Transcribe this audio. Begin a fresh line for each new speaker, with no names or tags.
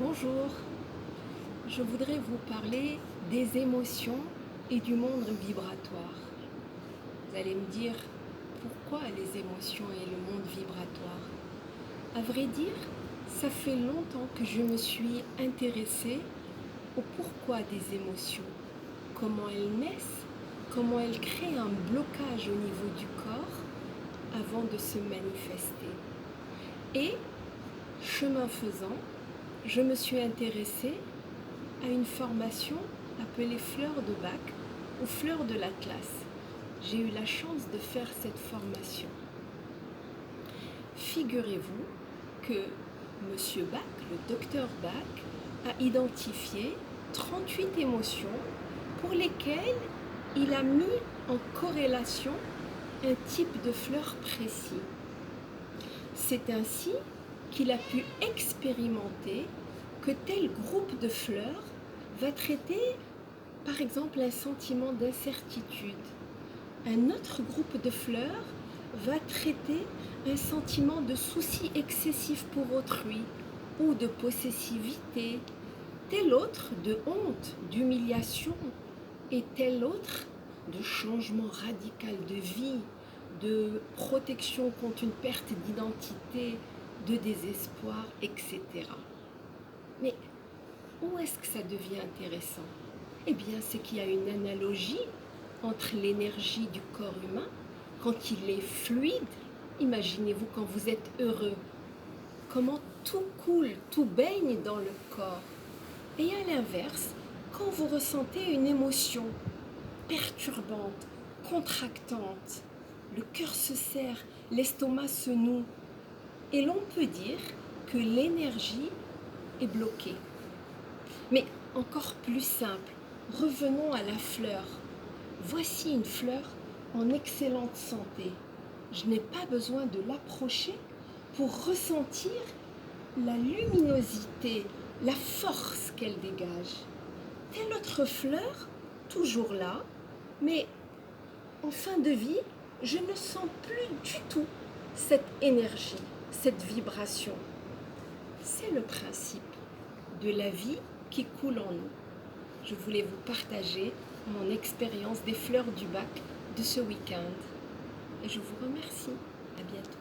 Bonjour, je voudrais vous parler des émotions et du monde vibratoire. Vous allez me dire pourquoi les émotions et le monde vibratoire. À vrai dire, ça fait longtemps que je me suis intéressée au pourquoi des émotions, comment elles naissent, comment elles créent un blocage au niveau du corps avant de se manifester. Et, chemin faisant, je me suis intéressée à une formation appelée Fleurs de Bach ou Fleurs de l'Atlas. J'ai eu la chance de faire cette formation. Figurez-vous que M. Bach, le docteur Bach, a identifié 38 émotions pour lesquelles il a mis en corrélation un type de fleur précis. C'est ainsi qu'il a pu expérimenter que tel groupe de fleurs va traiter, par exemple, un sentiment d'incertitude. Un autre groupe de fleurs va traiter un sentiment de souci excessif pour autrui ou de possessivité, tel autre de honte, d'humiliation et tel autre de changement radical de vie, de protection contre une perte d'identité, de désespoir, etc. Mais où est-ce que ça devient intéressant? Eh bien, c'est qu'il y a une analogie entre l'énergie du corps humain, quand il est fluide, imaginez-vous quand vous êtes heureux, comment tout coule, tout baigne dans le corps. Et à l'inverse, quand vous ressentez une émotion perturbante, contractante, le cœur se serre, l'estomac se noue, et l'on peut dire que l'énergie est bloquée. Mais encore plus simple, revenons à la fleur. Voici une fleur en excellente santé. Je n'ai pas besoin de l'approcher pour ressentir la luminosité, la force qu'elle dégage. Telle autre fleur, toujours là, mais en fin de vie, je ne sens plus du tout cette énergie, cette vibration. C'est le principe de la vie qui coule en nous. Je voulais vous partager mon expérience des fleurs du bac de ce week-end. Et je vous remercie. À bientôt.